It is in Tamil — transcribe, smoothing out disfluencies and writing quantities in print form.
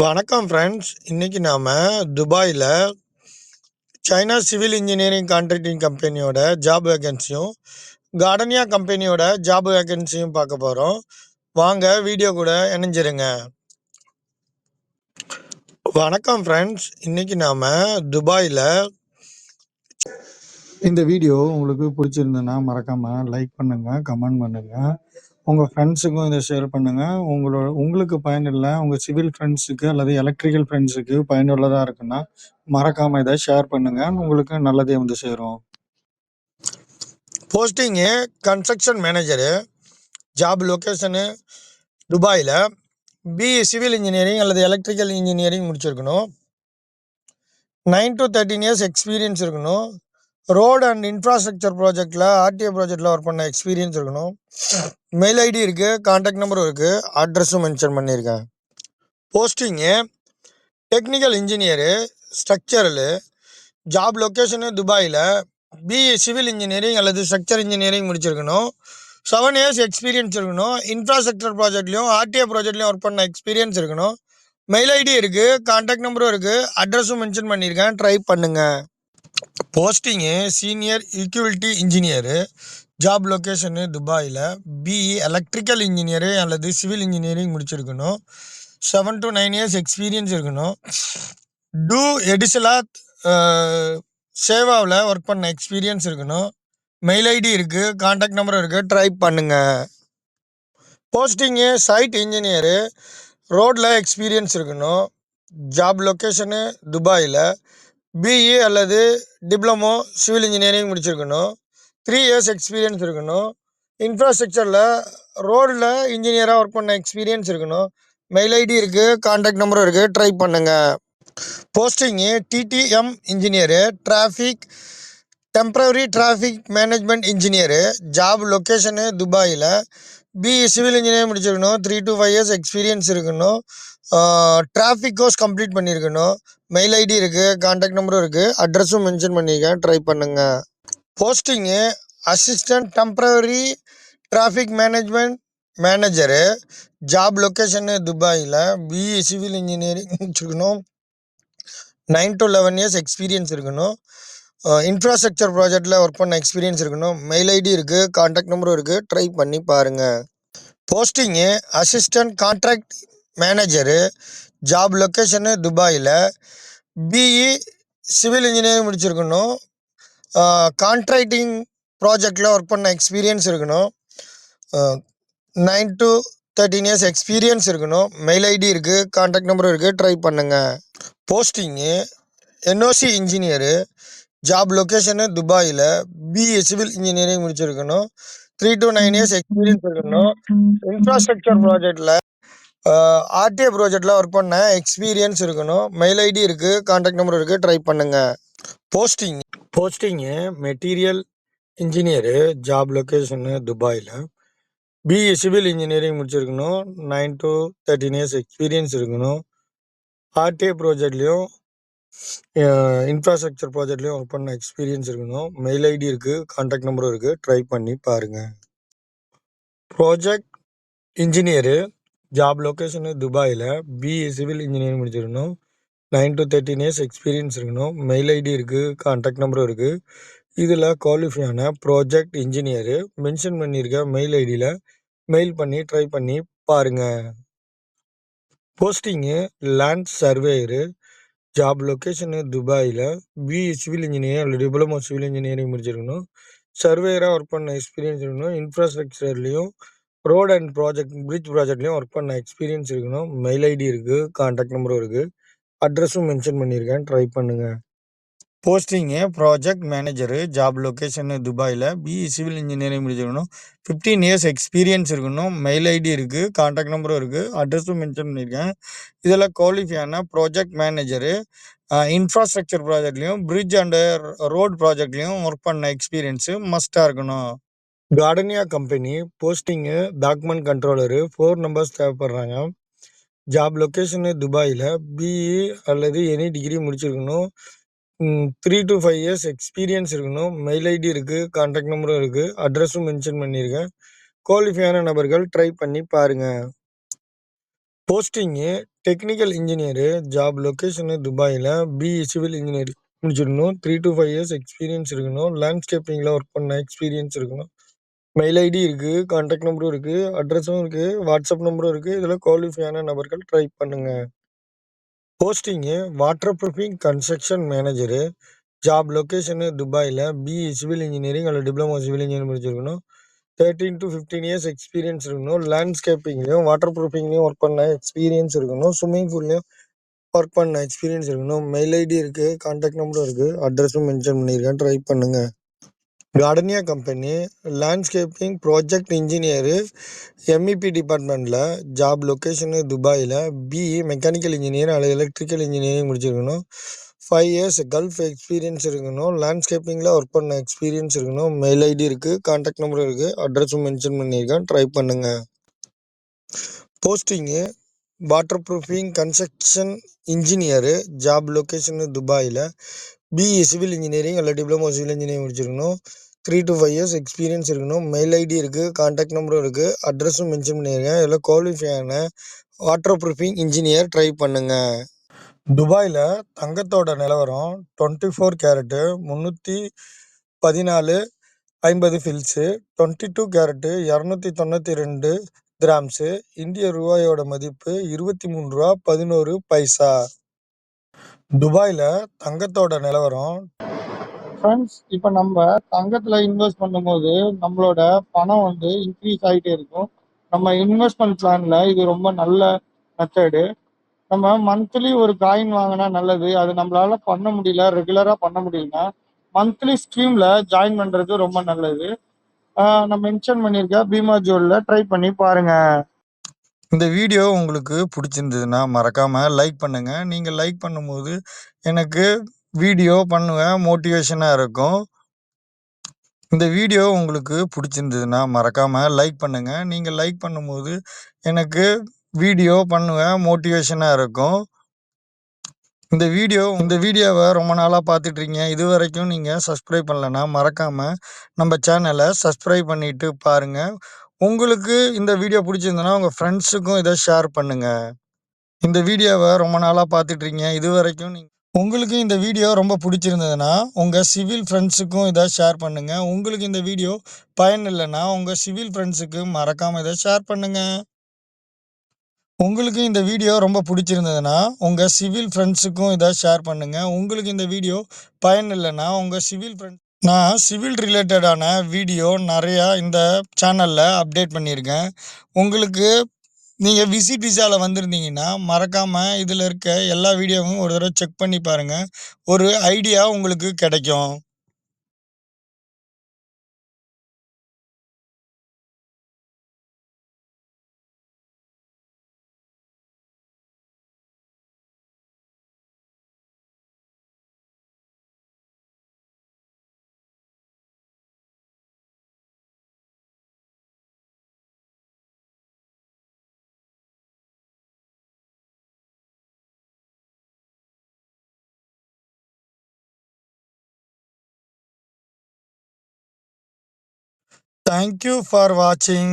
வணக்கம் ஃப்ரெண்ட்ஸ். இன்னைக்கு நாம துபாயில சைனா சிவில் இன்ஜினியரிங் கான்ட்ராக்டிங் கம்பெனியோட ஜாப் வேகன்சியும் கார்டனியா கம்பெனியோட ஜாப் வேகன்சியும் பார்க்க போறோம். வாங்க வீடியோ கூட இணைஞ்சிருங்க. வணக்கம் ஃப்ரெண்ட்ஸ். இன்னைக்கு நாம துபாயில இந்த வீடியோ உங்களுக்கு பிடிச்சிருந்ததுன்னா மறக்காம லைக் பண்ணுங்க, கமெண்ட் பண்ணுங்க, உங்க ஃப்ரெண்ட்ஸுக்கும் இதை ஷேர் பண்ணுங்க. உங்களுக்கு பயனுள்ள உங்க சிவில் ஃப்ரெண்ட்ஸுக்கு அல்லது எலக்ட்ரிக்கல் ஃப்ரெண்ட்ஸுக்கு பயனுள்ளதா இருக்குன்னா மறக்காம இதை ஷேர் பண்ணுங்க. உங்களுக்கு நல்லதே வந்து சேரும். Posting construction manager, job location துபாயில பிஇ சிவில் இன்ஜினியரிங் அல்லது எலக்ட்ரிக்கல் இன்ஜினியரிங் முடிச்சிருக்கணும். 9 to 13 இயர்ஸ் எக்ஸ்பீரியன்ஸ் இருக்கணும். ரோடு அண்ட் இன்ஃப்ராஸ்ட்ரக்சர் ப்ராஜெக்டில் ஆர்டிஓ ப்ராஜெக்டில் ஒர்க் பண்ண எக்ஸ்பீரியன்ஸ் இருக்கணும். மெயில் ஐடி இருக்குது, கான்டாக்ட் நம்பரும் இருக்குது, அட்ரஸும் மென்ஷன் பண்ணியிருக்கேன். Posting technical engineer structural, job location துபாயில் பிஇ சிவில் இன்ஜினியரிங் அல்லது ஸ்ட்ரக்சர் இன்ஜினியரிங் முடிச்சிருக்கணும். 7 இயர்ஸ் எக்ஸ்பீரியன்ஸ் இருக்கணும். இன்ஃப்ராஸ்ட்ரக்சர் ப்ராஜெக்ட்லையும் ஆர்டிஓ ப்ராஜெக்ட்லையும் ஒர்க் பண்ண எக்ஸ்பீரியன்ஸ் இருக்கணும். மெயில் ஐடி இருக்குது, கான்டாக்ட் நம்பரும் இருக்குது, அட்ரஸும் மென்ஷன் பண்ணியிருக்கேன். ட்ரை பண்ணுங்கள். Posting senior equality engineer, job location துபாயில் பிஇ எலக்ட்ரிக்கல் இன்ஜினியரு அல்லது சிவில் இன்ஜினியரிங் முடிச்சிருக்கணும். 7 to 9 இயர்ஸ் எக்ஸ்பீரியன்ஸ் இருக்கணும். டூ எடிசலாத் சேவாவில் ஒர்க் பண்ண எக்ஸ்பீரியன்ஸ் இருக்கணும். மெயில் ஐடி இருக்குது, கான்டாக்ட் நம்பரும் இருக்குது. ட்ரை பண்ணுங்கள். போஸ்டிங்கு சைட் இன்ஜினியரு, ரோடில் எக்ஸ்பீரியன்ஸ் இருக்கணும். ஜாப் லொக்கேஷனு துபாயில் பிஇ அல்லது டிப்ளமோ சிவில் இன்ஜினியரிங் முடிச்சிருக்கணும். 3 இயர்ஸ் எக்ஸ்பீரியன்ஸ் இருக்கணும். இன்ஃப்ராஸ்ட்ரக்சரில் ரோடில் இன்ஜினியராக ஒர்க் பண்ண எக்ஸ்பீரியன்ஸ் இருக்கணும். மெயில் ஐடி இருக்குது, கான்டாக்ட் நம்பரும் இருக்குது. ட்ரை பண்ணுங்கள். Posting TDM engineer, traffic temporary traffic management engineer, job location துபாயில் பிஇ சிவில் இன்ஜினியரிங் முடிச்சிருக்கணும். 3 to 5 இயர்ஸ் எக்ஸ்பீரியன்ஸ் இருக்கணும். டிராஃபிக் கோர்ஸ் கம்ப்ளீட் பண்ணியிருக்கணும். மெயில் ஐடி இருக்குது, கான்டாக்ட் நம்பரும் இருக்குது, அட்ரஸும் மென்ஷன் பண்ணியிருக்கேன். ட்ரை பண்ணுங்கள். Posting assistant temporary traffic management manager, job location துபாயில் பிஇ சிவில் இன்ஜினியரிங் முடிச்சிருக்கணும். 9 to 11 இயர்ஸ் எக்ஸ்பீரியன்ஸ் இருக்கணும். இன்ஃப்ராஸ்ட்ரக்சர் ப்ராஜெக்டில் ஒர்க் பண்ண எக்ஸ்பீரியன்ஸ் இருக்கணும். மெயில் ஐடி இருக்குது, கான்டாக்ட் நம்பரும் இருக்குது. ட்ரை பண்ணி பாருங்கள். Posting assistant contract manager, job location துபாயில் பிஇ சிவில் இன்ஜினியரிங் முடிச்சிருக்கணும். கான்ட்ராக்டிங் ப்ராஜெக்டில் ஒர்க் பண்ண எக்ஸ்பீரியன்ஸ் இருக்கணும். 9 to 13 இயர்ஸ் எக்ஸ்பீரியன்ஸ் இருக்கணும். மெயில் ஐடி இருக்குது, கான்டாக்ட் நம்பரும் இருக்குது. ட்ரை பண்ணுங்கள். Posting NOC engineer, job location துபாயில் பிஇ சிவில் இன்ஜினியரிங் முடிச்சிருக்கணும். 3 to 9 இயர்ஸ் எக்ஸ்பீரியன்ஸ் இருக்கணும். இன்ஃப்ராஸ்ட்ரக்சர் ப்ராஜெக்டில் ஆர்டிஏ ப்ராஜெக்டில் ஒர்க் பண்ண எக்ஸ்பீரியன்ஸ் இருக்கணும். மெயில் ஐடி இருக்குது, கான்டாக்ட் நம்பர் இருக்குது. ட்ரை பண்ணுங்கள். Posting material engineer, job location துபாயில் பிஇ சிவில் இன்ஜினியரிங் முடிச்சிருக்கணும். 9 to 13 இயர்ஸ் எக்ஸ்பீரியன்ஸ் இருக்கணும். ஆர்டிஏ ப்ராஜெக்ட்லேயும் இன்ஃப்ராஸ்ட்ரக்சர் ப்ராஜெக்ட்லேயும் ஒர்க் பண்ண எக்ஸ்பீரியன்ஸ் இருக்கணும். மெயில் ஐடி இருக்குது, கான்டாக்ட் நம்பரும் இருக்குது. ட்ரை பண்ணி பாருங்கள். ப்ராஜெக்ட் இன்ஜினியரு, ஜாப் லொக்கேஷனு துபாயில் பிஇ சிவில் இன்ஜினியரிங் முடிச்சிருக்கணும். 9 to 13 இயர்ஸ் எக்ஸ்பீரியன்ஸ் இருக்கணும். மெயில் ஐடி இருக்குது, கான்டாக்ட் நம்பரும் இருக்குது. இதில் குவாலிஃபையான ப்ராஜெக்ட் இன்ஜினியரு மென்ஷன் பண்ணியிருக்க மெயில் ஐடியில் மெயில் பண்ணி ட்ரை பண்ணி பாருங்கள். Posting land surveyor, job location துபாயில் பிஇ சிவில் இன்ஜினியரிங் அல்லது டிப்ளமோ சிவில் இன்ஜினியரிங் முடிச்சிருக்கணும். சர்வேயராக ஒர்க் பண்ண எக்ஸ்பீரியன்ஸ் இருக்கணும். இன்ஃப்ராஸ்ட்ரக்சர்லேயும் ரோட் அண்ட் பிரிட்ஜ் ப்ராஜெக்ட்லையும் ஒர்க் பண்ண எக்ஸ்பீரியன்ஸ் இருக்கணும். மெயில் ஐடி இருக்குது, கான்டாக்ட் நம்பரும் இருக்குது, அட்ரஸும் மென்ஷன் பண்ணியிருக்கேன். ட்ரை பண்ணுங்கள். Posting project manager, job location துபாயில் பிஇ சிவில் இன்ஜினியரிங் முடிச்சிருக்கணும். 15 இயர்ஸ் எக்ஸ்பீரியன்ஸ் இருக்கணும். மெயில் ஐடி இருக்குது, கான்டாக்ட் நம்பரும் இருக்குது, அட்ரஸும் மென்ஷன் பண்ணியிருக்கேன். இதில் குவாலிஃபையான ப்ராஜெக்ட் மேனேஜரு இன்ஃப்ராஸ்ட்ரக்சர் ப்ராஜெக்ட்லையும் பிரிட்ஜ் அண்டு ரோட் ப்ராஜெக்ட்லையும் ஒர்க் பண்ண எக்ஸ்பீரியன்ஸு மஸ்ட்டாக இருக்கணும். Gardenia company posting document controller, 4 numbers தேவைப்படுறாங்க. ஜாப் லொக்கேஷனு துபாயில் பிஇ அல்லது எனி டிகிரி முடிச்சிருக்கணும். 3 to 5 இயர்ஸ் எக்ஸ்பீரியன்ஸ் இருக்கணும். மெயில் ஐடி இருக்குது, கான்டாக்ட் நம்பரும் இருக்குது, அட்ரஸும் மென்ஷன் பண்ணியிருக்கேன். குவாலிஃபையான நபர்கள் ட்ரை பண்ணி பாருங்கள். Posting technical engineer job location துபாயில. பிஇ சிவில் இன்ஜினியரிங் முடிச்சிருக்கணும். 3 to 5 இயர்ஸ் எக்ஸ்பீரியன்ஸ் இருக்கணும். லேண்ட்ஸ்கேப்பிங்ல ஒர்க் பண்ண எக்ஸ்பீரியன்ஸ் இருக்கணும். மெயில் ஐடி இருக்கு, கான்டாக்ட் நம்பரும் இருக்கு, அட்ரஸும் இருக்கு, வாட்ஸ்அப் நம்பரும் இருக்கு. இதில் குவாலிஃபையான நபர்கள் ட்ரை பண்ணுங்க. Posting water proofing construction manager. Job location துபாயில. பிஇ சிவில் இன்ஜினியரிங் அல்லது டிப்ளமோ சிவில் இன்ஜினியரிங் முடிச்சிருக்கணும். 13 to 15 இயர்ஸ் எக்ஸ்பீரியன்ஸ் இருக்கணும். லேண்ட்ஸ்கேப்பிங்லையும் வாட்டர் ப்ரூஃபிங்லையும் ஒர்க் பண்ண எக்ஸ்பீரியன்ஸ் இருக்கணும். ஸ்விம்மிங் பூல்லையும் ஒர்க் பண்ண எக்ஸ்பீரியன்ஸ் இருக்கணும். மெயில் ஐடி இருக்கு, கான்டாக்ட் நம்பரும் இருக்கு, அட்ரஸும் மென்ஷன் பண்ணியிருக்கேன். ட்ரை பண்ணுங்க. Gardenia company landscaping project engineer MEP டிபார்ட்மெண்ட்டில். ஜாப் லொக்கேஷனு துபாயில். பிஇ மெக்கானிக்கல் இன்ஜினியர் அல்லது எலக்ட்ரிக்கல் இன்ஜினியரிங் முடிச்சிருக்கணும். 5 இயர்ஸ் கல்ஃப் எக்ஸ்பீரியன்ஸ் இருக்கணும். லேண்ட்ஸ்கேப்பிங்கில் ஒர்க் பண்ண எக்ஸ்பீரியன்ஸ் இருக்கணும். மெயில் ஐடி இருக்குது, கான்டாக்ட் நம்பரும் இருக்குது, அட்ரஸும் மென்ஷன் பண்ணியிருக்கேன். ட்ரை பண்ணுங்கள். Posting water proofing construction engineer. Job location துபாயில். பிஇ சிவில் இன்ஜினியரிங் அல்லது டிப்ளமோ சிவில் இன்ஜினியரிங் முடிச்சிருக்கணும். 3 to 5 இயர்ஸ் எக்ஸ்பீரியன்ஸ் இருக்கணும். மெயில் ஐடி இருக்குது, கான்டாக்ட் நம்பரும் இருக்குது, அட்ரஸும் மென்ஷன் பண்ணியிருக்கேன். இதில் குவாலிஃபையான வாட்டர் ப்ரூஃபிங் இன்ஜினியர் ட்ரை பண்ணுங்க. துபாயில் தங்கத்தோட நிலவரம் 24 கேரட்டு 314.50 ஃபில்ஸு, 22 கேரட்டு 292 கிராம்ஸு. இந்திய ரூபாயோட மதிப்பு ₹23.11. துபாயில் தங்கத்தோட நிலவரம். ஃப்ரெண்ட்ஸ், இப்போ நம்ம தங்கத்தில் இன்வெஸ்ட் பண்ணும்போது நம்மளோட பணம் வந்து இன்க்ரீஸ் ஆகிட்டே இருக்கும். நம்ம இன்வெஸ்ட்மெண்ட் பிளானில் இது ரொம்ப நல்ல மெத்தடு. நம்ம மந்த்லி ஒரு காயின் வாங்கினா நல்லது. அது நம்மளால பண்ண முடியல, ரெகுலராக பண்ண முடியலன்னா மந்த்லி ஸ்கீமில் ஜாயின் பண்ணுறது ரொம்ப நல்லது. நான் மென்ஷன் பண்ணியிருக்க பீமா ஜோலில் ட்ரை பண்ணி பாருங்கள். இந்த வீடியோ உங்களுக்கு பிடிச்சிருந்ததுன்னா மறக்காமல் லைக் பண்ணுங்கள். நீங்கள் லைக் பண்ணும்போது எனக்கு வீடியோ பண்ணுவேன் மோட்டிவேஷனாக இருக்கும். இந்த வீடியோ உங்களுக்கு பிடிச்சிருந்ததுன்னா மறக்காமல் லைக் பண்ணுங்கள். நீங்கள் லைக் பண்ணும்போது எனக்கு வீடியோ பண்ணுவேன் மோட்டிவேஷனாக இருக்கும். இந்த வீடியோவை ரொம்ப நாளாக பார்த்துட்ருக்கீங்க. இது வரைக்கும் நீங்கள் சப்ஸ்கிரைப் பண்ணலைன்னா மறக்காமல் நம்ம சேனலை சப்ஸ்கிரைப் பண்ணிவிட்டு பாருங்கள். உங்களுக்கு இந்த வீடியோ பிடிச்சிருந்ததுன்னா உங்கள் ஃப்ரெண்ட்ஸுக்கும் இதை ஷேர் பண்ணுங்கள். இந்த வீடியோவை ரொம்ப நாளாக பார்த்துட்ருக்கீங்க. இது வரைக்கும் உங்களுக்கு இந்த வீடியோ ரொம்ப பிடிச்சிருந்ததுன்னா உங்கள் சிவில் ஃப்ரெண்ட்ஸுக்கும் இதை ஷேர் பண்ணுங்கள். உங்களுக்கு இந்த வீடியோ பயன் இல்லைன்னா உங்கள் சிவில் ஃப்ரெண்ட்ஸுக்கு மறக்காமல் இதை ஷேர் பண்ணுங்கள். உங்களுக்கு இந்த வீடியோ ரொம்ப பிடிச்சிருந்ததுன்னா உங்கள் சிவில் ஃப்ரெண்ட்ஸுக்கும் இதை ஷேர் பண்ணுங்கள். உங்களுக்கு இந்த வீடியோ பயன் இல்லைன்னா உங்கள் சிவில் ஃப்ரெண்ட்ஸ். நான் சிவில் ரிலேட்டடான வீடியோ நிறையா இந்த சேனலில் அப்டேட் பண்ணியிருக்கேன். உங்களுக்கு நீங்கள் விசிட் விசாவில் வந்திருந்தீங்கன்னா மறக்காமல் இதில் இருக்க எல்லா வீடியோவும் ஒரு தடவை செக் பண்ணி பாருங்கள். ஒரு ஐடியா உங்களுக்கு கிடைக்கும். Thank you for watching.